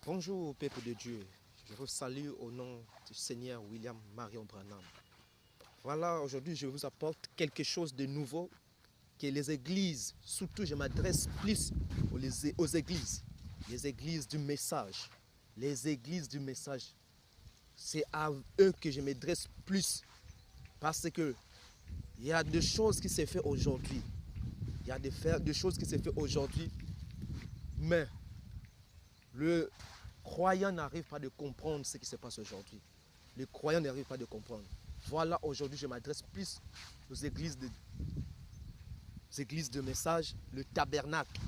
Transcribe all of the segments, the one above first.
Bonjour peuple de Dieu, je vous salue au nom du Seigneur William Marion Branham. Voilà, aujourd'hui je vous apporte quelque chose de nouveau que les églises, surtout je m'adresse plus aux églises, les églises du message. Les églises du message, c'est à eux que je m'adresse plus parce que il y a des choses qui se font aujourd'hui. Il y a des choses qui se font aujourd'hui, mais le croyant n'arrive pas à comprendre ce qui se passe aujourd'hui. Le croyant n'arrive pas à comprendre. Voilà, aujourd'hui, je m'adresse plus aux églises de message, le tabernacle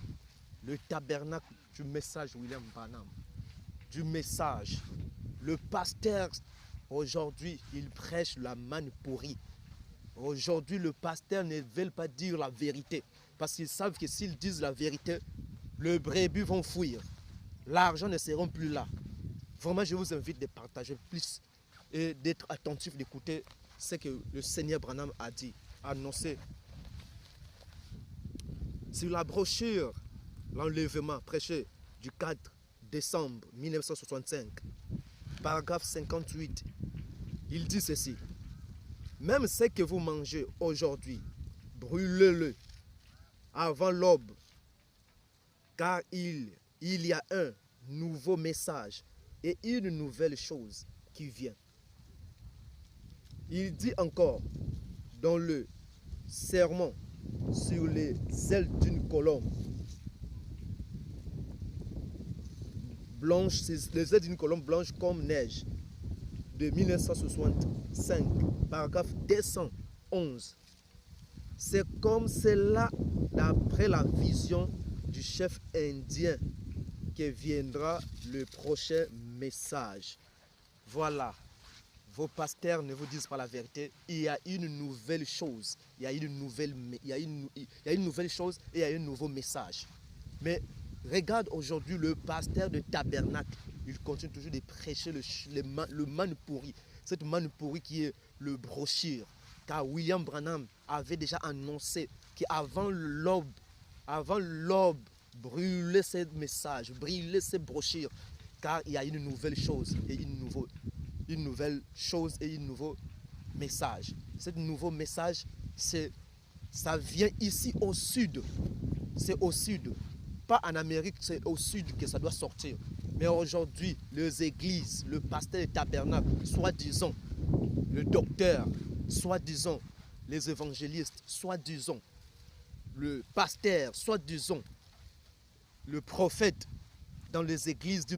du message William Branham, du message. Le pasteur, aujourd'hui, il prêche la manne pourrie. Aujourd'hui, le pasteur ne veut pas dire la vérité, parce qu'ils savent que s'ils disent la vérité, les brebis vont fuir. L'argent ne sera plus là. Vraiment, je vous invite de partager plus et d'être attentif, d'écouter ce que le Seigneur Branham a dit, a annoncé. Sur la brochure, l'enlèvement prêché du 4 décembre 1965, paragraphe 58, il dit ceci. Même ce que vous mangez aujourd'hui, brûlez-le avant l'aube, car il y a un nouveau message et une nouvelle chose qui vient. Il dit encore dans le sermon sur les ailes d'une colombe blanche, les ailes d'une colombe blanche comme neige de 1965, paragraphe 211. C'est comme cela, d'après la vision du chef indien, que viendra le prochain message. Voilà, vos pasteurs ne vous disent pas la vérité. Il y a une nouvelle chose, il y a une nouvelle chose et il y a un nouveau message. Mais regarde aujourd'hui le pasteur de tabernacle, il continue toujours de prêcher le manne pourri, cette manne pourri qui est le brochure. Car William Branham avait déjà annoncé qu'avant l'aube, brûlez ces messages, brûlez ces brochures, car il y a une nouvelle chose et une nouvelle chose et un nouveau message. Ce nouveau message, ça vient ici au sud. C'est au sud. Pas en Amérique, c'est au sud que ça doit sortir. Mais aujourd'hui, les églises, le pasteur des tabernacles, soi-disant, le docteur, soi-disant, les évangélistes, soi-disant, le pasteur, soi-disant, le prophète dans les églises du